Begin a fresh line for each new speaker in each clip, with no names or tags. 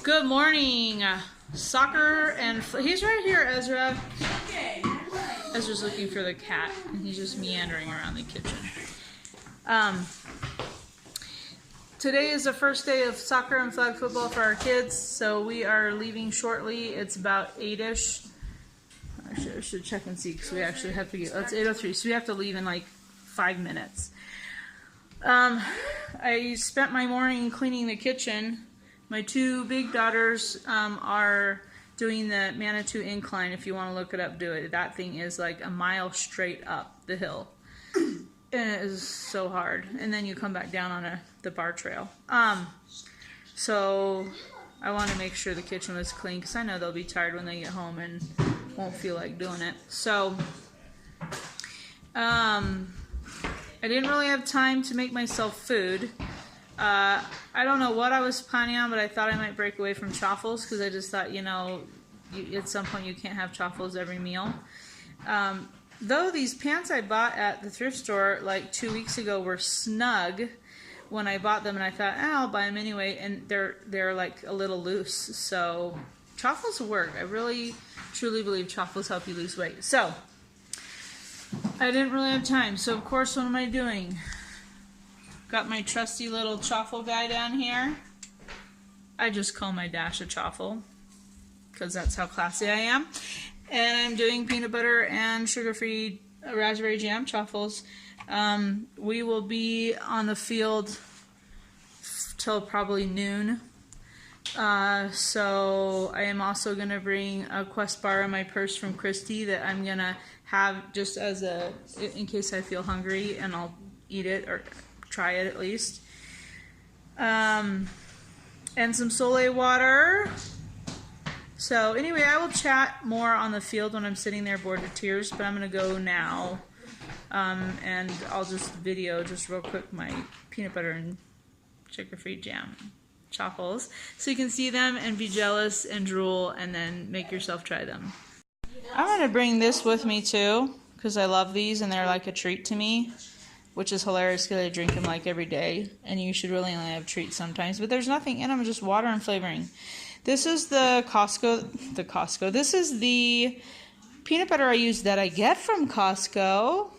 Good morning. Soccer and he's right here, Ezra. Ezra's looking for the cat, and he's just meandering around the kitchen. Today is the first day of soccer and flag football for our kids, so we are leaving shortly. It's about 8-ish. I should check and see because we actually have to get. It's 8:03, so we have to leave in like 5 minutes. I spent my morning cleaning the kitchen. My two big daughters are doing the Manitou Incline. If you want to look it up, do it. That thing is like a mile straight up the hill. And it is so hard. And then you come back down on the bar trail. So I want to make sure the kitchen was clean because I know they'll be tired when they get home and won't feel like doing it. So I didn't really have time to make myself food. I don't know what I was planning on, but I thought I might break away from Chaffles because I just thought, at some point you can't have Chaffles every meal. Though these pants I bought at the thrift store like 2 weeks ago were snug when I bought them, and I thought, I'll buy them anyway, and they're like a little loose. So Chaffles work. I really, truly believe Chaffles help you lose weight. So I didn't really have time. So of course, what am I doing? Got my trusty little Chaffle guy down here. I just call my dash a Chaffle because that's how classy I am. And I'm doing peanut butter and sugar-free raspberry jam Chaffles. We will be on the field till probably noon. So I am also going to bring a Quest bar in my purse from Christy that I'm going to have just as in case I feel hungry, and I'll eat it or try it at least. And some Soleil water. So anyway, I will chat more on the field when I'm sitting there bored to tears, but I'm going to go now. And I'll just video just real quick my peanut butter and sugar-free jam Chaffles so you can see them and be jealous and drool and then make yourself try them. I'm going to bring this with me too because I love these and they're like a treat to me, which is hilarious because I drink them like every day, and you should really only have treats sometimes. But there's nothing in them, just water and flavoring. This is the Costco. This is the peanut butter I use that I get from Costco.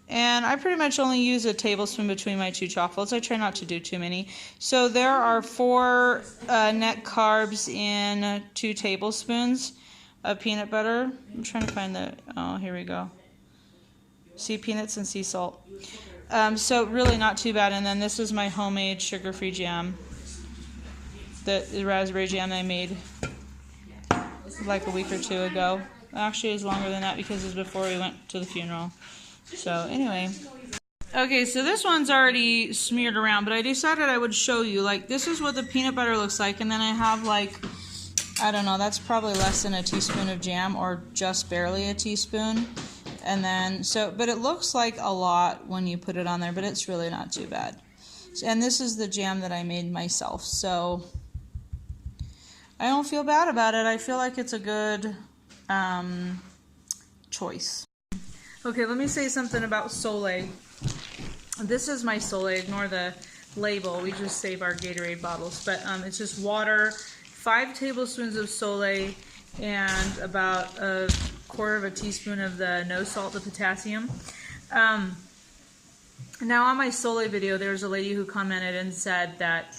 And I pretty much only use a tablespoon between my two Chaffles. I try not to do too many. So there are 4 net carbs in 2 tablespoons of peanut butter. I'm trying to find here we go. Sea peanuts and sea salt. So really not too bad. And then this is my homemade sugar-free jam. The raspberry jam I made like a week or 2 ago. Actually, it's longer than that because it's before we went to the funeral. So anyway. Okay, so this one's already smeared around, but I decided I would show you. Like, this is what the peanut butter looks like. And then I have like, I don't know, that's probably less than a teaspoon of jam or just barely a teaspoon. And then, but it looks like a lot when you put it on there, but it's really not too bad. And this is the jam that I made myself, so I don't feel bad about it. I feel like it's a good choice. Okay, let me say something about Soleil. This is my Soleil. Ignore the label. We just save our Gatorade bottles. But it's just water, 5 tablespoons of Soleil, and about 1/4 of a teaspoon of the no salt, the potassium. Now on my Soleil video, there's a lady who commented and said that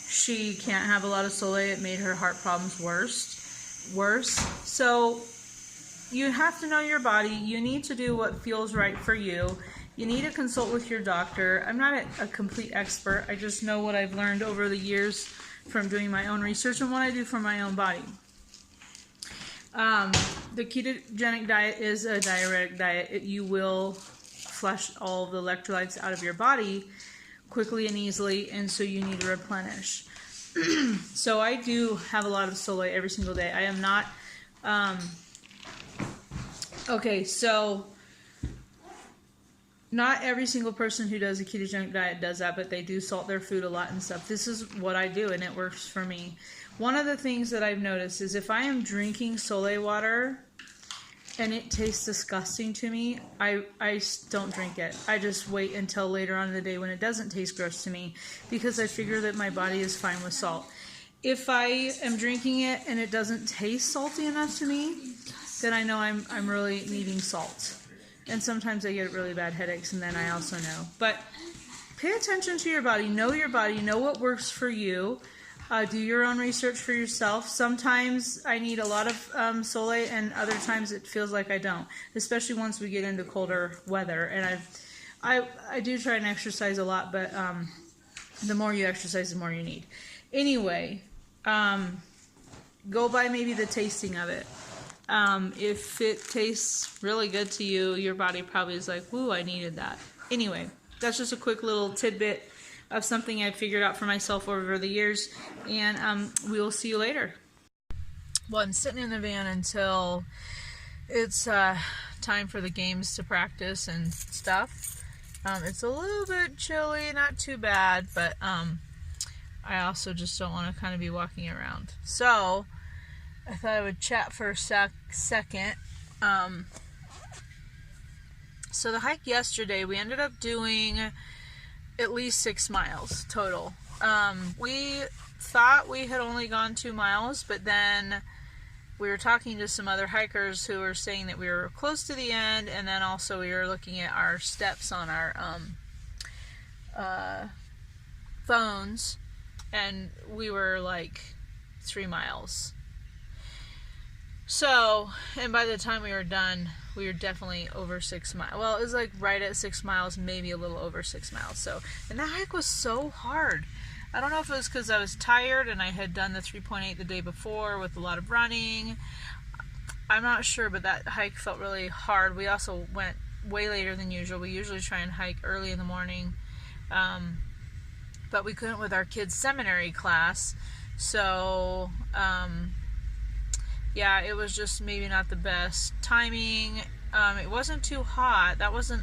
she can't have a lot of Soleil. It made her heart problems worse. So you have to know your body. You need to do what feels right for you. You need to consult with your doctor. I'm not a complete expert. I just know what I've learned over the years from doing my own research and what I do for my own body. The ketogenic diet is a diuretic diet. You will flush all of the electrolytes out of your body quickly and easily, and so you need to replenish. So I do have a lot of Soleil every single day. I am not, okay, so not every single person who does a ketogenic diet does that, but they do salt their food a lot and stuff. This is what I do, and it works for me. One of the things that I've noticed is if I am drinking Soleil water and it tastes disgusting to me, I don't drink it. I just wait until later on in the day when it doesn't taste gross to me because I figure that my body is fine with salt. If I am drinking it and it doesn't taste salty enough to me, then I know I'm really needing salt. And sometimes I get really bad headaches, and then I also know. But pay attention to your body. Know your body. Know what works for you. Do your own research for yourself. Sometimes I need a lot of folate, and other times it feels like I don't, especially once we get into colder weather. And I do try and exercise a lot, but the more you exercise, the more you need. Anyway, go by maybe the tasting of it. If it tastes really good to you, your body probably is like, "Ooh, I needed that." Anyway, that's just a quick little tidbit of something I figured out for myself over the years, and we will see you later. Well, I'm sitting in the van until it's time for the games to practice and stuff. It's a little bit chilly, not too bad, but I also just don't want to kind of be walking around. So I thought I would chat for a second. So the hike yesterday, we ended up doing at least 6 miles total. We thought we had only gone 2 miles, but then we were talking to some other hikers who were saying that we were close to the end, and then also we were looking at our steps on our phones, and we were like 3 miles. So, and by the time we were done, we were definitely over 6 miles. Well, it was like right at 6 miles, maybe a little over 6 miles. So, and that hike was so hard. I don't know if it was because I was tired and I had done the 3.8 the day before with a lot of running. I'm not sure, but that hike felt really hard. We also went way later than usual. We usually try and hike early in the morning, but we couldn't with our kids' seminary class. So, yeah, it was just maybe not the best timing. It wasn't too hot. That wasn't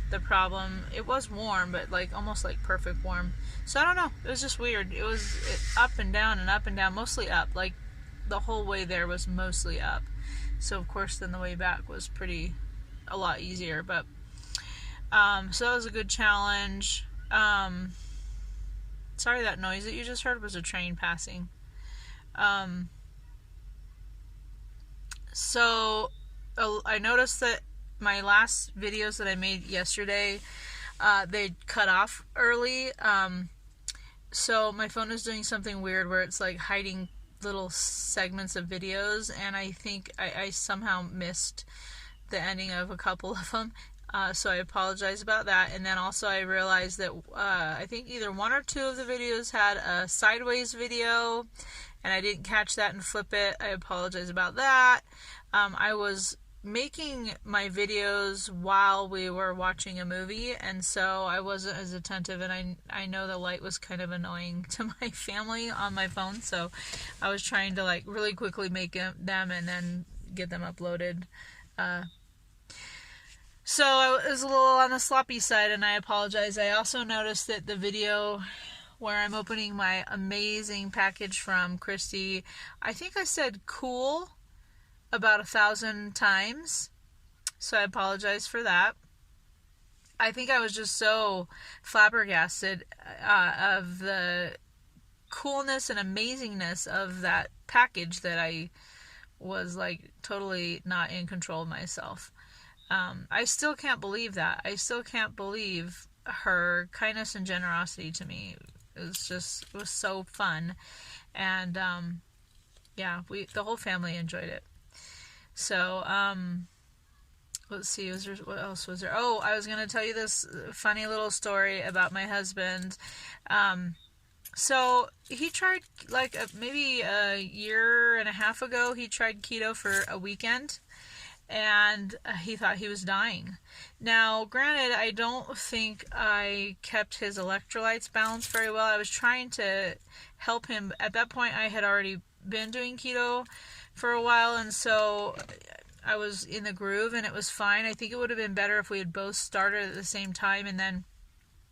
the problem. It was warm, but like almost like perfect warm. So I don't know. It was just weird. It was up and down, mostly up. Like the whole way there was mostly up. So of course then the way back was a lot easier. But so that was a good challenge. Sorry, that noise that you just heard was a train passing. So I noticed that my last videos that I made yesterday, they cut off early. So my phone is doing something weird where it's like hiding little segments of videos, and I think I somehow missed the ending of a couple of them. So I apologize about that. And then also I realized that I think either 1 or 2 of the videos had a sideways video, and I didn't catch that and flip it. I apologize about that. I was making my videos while we were watching a movie, and so I wasn't as attentive, and I know the light was kind of annoying to my family on my phone, so I was trying to like really quickly make them and then get them uploaded. So I was a little on the sloppy side, and I apologize. I also noticed that the video where I'm opening my amazing package from Christy, I think I said cool about 1,000 times, so I apologize for that. I think I was just so flabbergasted of the coolness and amazingness of that package that I was like totally not in control of myself. I still can't believe that. I still can't believe her kindness and generosity to me. It was so fun, and yeah, the whole family enjoyed it. So, let's see, what else was there? Oh, I was going to tell you this funny little story about my husband. So he tried, like, maybe a year and a half ago, he tried keto for a weekend, and he thought he was dying. Now, granted, I don't think I kept his electrolytes balanced very well. I was trying to help him. At that point, I had already been doing keto for a while, and so I was in the groove, and it was fine. I think it would have been better if we had both started at the same time, and then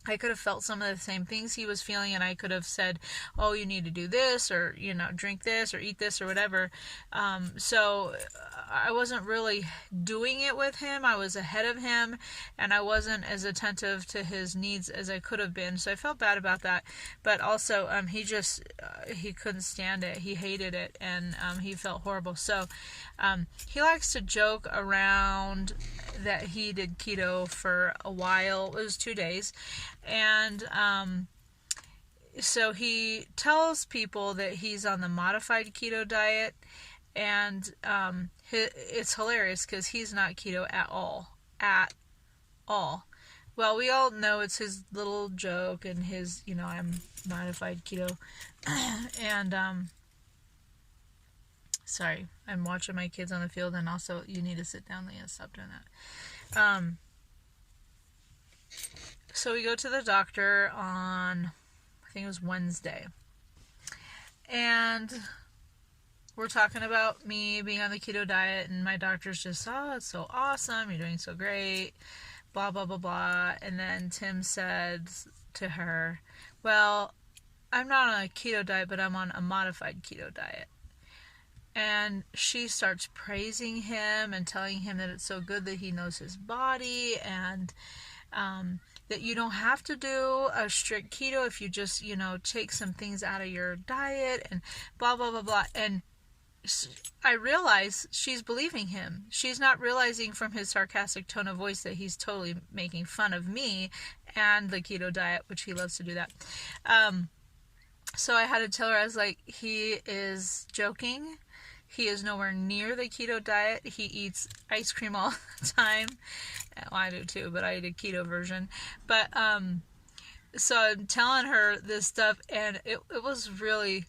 I could have felt some of the same things he was feeling, and I could have said, oh, you need to do this, or, you know, drink this, or eat this, or whatever. So I wasn't really doing it with him. I was ahead of him, and I wasn't as attentive to his needs as I could have been. So I felt bad about that. But also, he couldn't stand it. He hated it, and he felt horrible. So he likes to joke around that he did keto for a while. It was 2 days. And so he tells people that he's on the modified keto diet, and it's hilarious because he's not keto at all. Well, we all know it's his little joke and his, you know, I'm modified keto. And sorry, I'm watching my kids on the field, and also you need to sit down, Leah. Stop doing that. So we go to the doctor on, I think it was Wednesday, and we're talking about me being on the keto diet, and my doctor's just, oh, it's so awesome, you're doing so great, blah, blah, blah, blah. And then Tim said to her, well, I'm not on a keto diet, but I'm on a modified keto diet. And she starts praising him and telling him that it's so good that he knows his body, and that you don't have to do a strict keto if you just, you know, take some things out of your diet, and blah, blah, blah, blah. And I realize she's believing him. She's not realizing from his sarcastic tone of voice that he's totally making fun of me and the keto diet, which he loves to do that. So I had to tell her, I was like, he is joking. He is nowhere near the keto diet. He eats ice cream all the time. Well, I do too, but I eat a keto version. But, so I'm telling her this stuff, and it was really,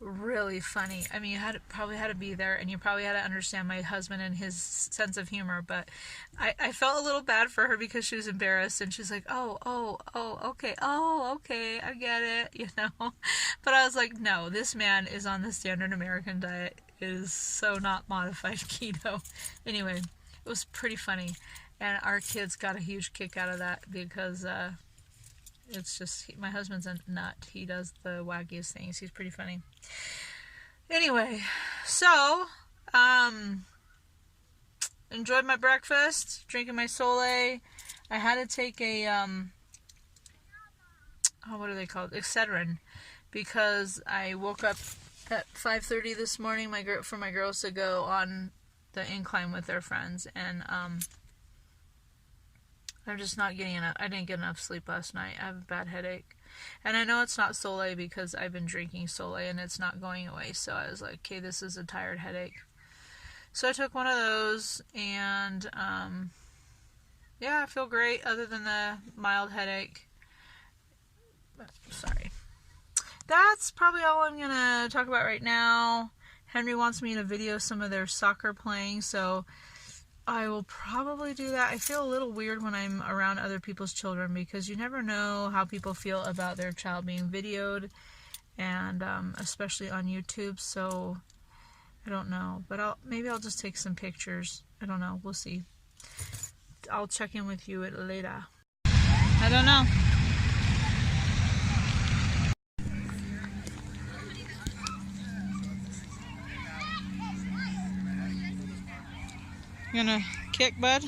really funny. I mean, you probably had to be there, and you probably had to understand my husband and his sense of humor, but I felt a little bad for her because she was embarrassed, and she's like, oh, okay, I get it, you know. But I was like, no, this man is on the standard American diet. It is so not modified keto. Anyway, it was pretty funny, and our kids got a huge kick out of that because it's just, my husband's a nut. He does the wackiest things. He's pretty funny. Anyway, so enjoyed my breakfast, drinking my Sole. I had to take a what are they called? Excedrin, because I woke up at 5:30 this morning for my girls to go on the incline with their friends, and I'm just not getting enough. I didn't get enough sleep last night. I have a bad headache, and I know it's not Sole because I've been drinking Sole and it's not going away. So I was like, okay, this is a tired headache. So I took one of those, and yeah, I feel great other than the mild headache. Sorry. That's probably all I'm going to talk about right now. Henry wants me to video some of their soccer playing, so I will probably do that. I feel a little weird when I'm around other people's children because you never know how people feel about their child being videoed, and especially on YouTube, so I don't know. But maybe I'll just take some pictures. I don't know. We'll see. I'll check in with you later. I don't know. You gonna kick, bud?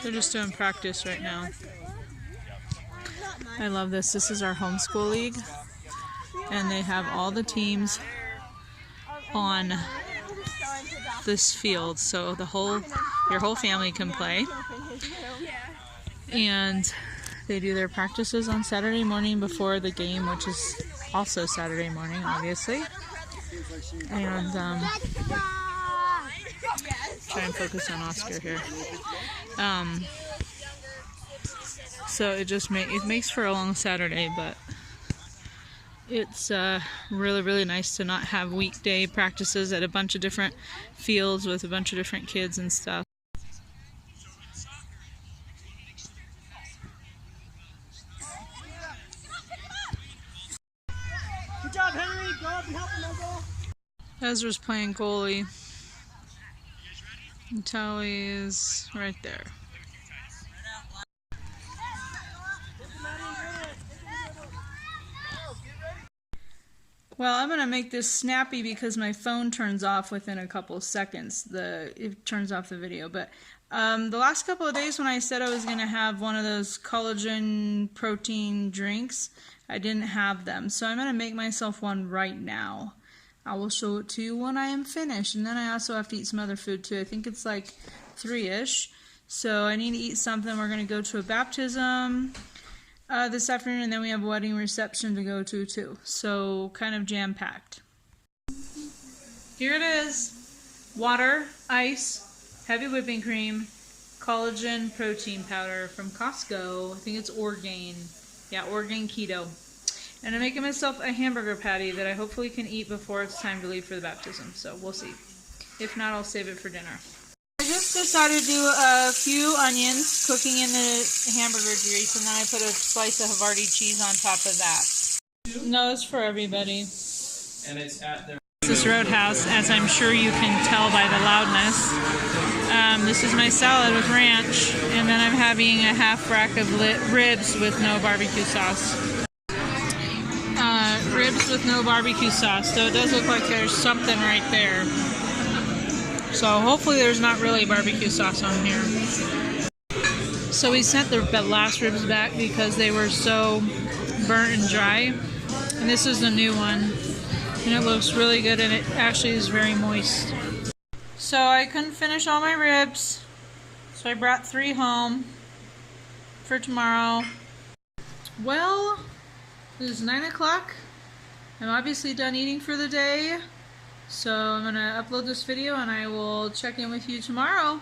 They're just doing practice right now. I love this. This is our homeschool league, and they have all the teams on this field, so your whole family can play. And they do their practices on Saturday morning before the game, which is also Saturday morning, obviously. And try and focus on Oscar here. So it just makes for a long Saturday, but It's really, really nice to not have weekday practices at a bunch of different fields with a bunch of different kids and stuff.
Good job, Henry. Go up and help him, Uncle.
Ezra's playing goalie. And Tally is right there. Well, I'm going to make this snappy because my phone turns off within a couple seconds. It turns off the video. But the last couple of days when I said I was going to have one of those collagen protein drinks, I didn't have them. So I'm going to make myself one right now. I will show it to you when I am finished. And then I also have to eat some other food too. I think it's like 3-ish. So I need to eat something. We're going to go to a baptism this afternoon, and then we have a wedding reception to go to too. So kind of jam-packed. Here it is. Water, ice, heavy whipping cream, collagen protein powder from Costco. I think it's Orgain. Yeah, Orgain Keto. And I'm making myself a hamburger patty that I hopefully can eat before it's time to leave for the baptism. So we'll see. If not, I'll save it for dinner. I just decided to do a few onions cooking in the hamburger grease, and then I put a slice of Havarti cheese on top of that. No, it's for everybody.
And it's at their
This Roadhouse, as I'm sure you can tell by the loudness. This is my salad with ranch, and then I'm having a half rack of ribs with no barbecue sauce. Ribs with no barbecue sauce, so it does look like there's something right there. So hopefully there's not really barbecue sauce on here. So we sent the last ribs back because they were so burnt and dry. And this is the new one. And it looks really good, and it actually is very moist. So I couldn't finish all my ribs. So I brought 3 home for tomorrow. Well, it is 9 o'clock. I'm obviously done eating for the day. So I'm going to upload this video and I will check in with you tomorrow.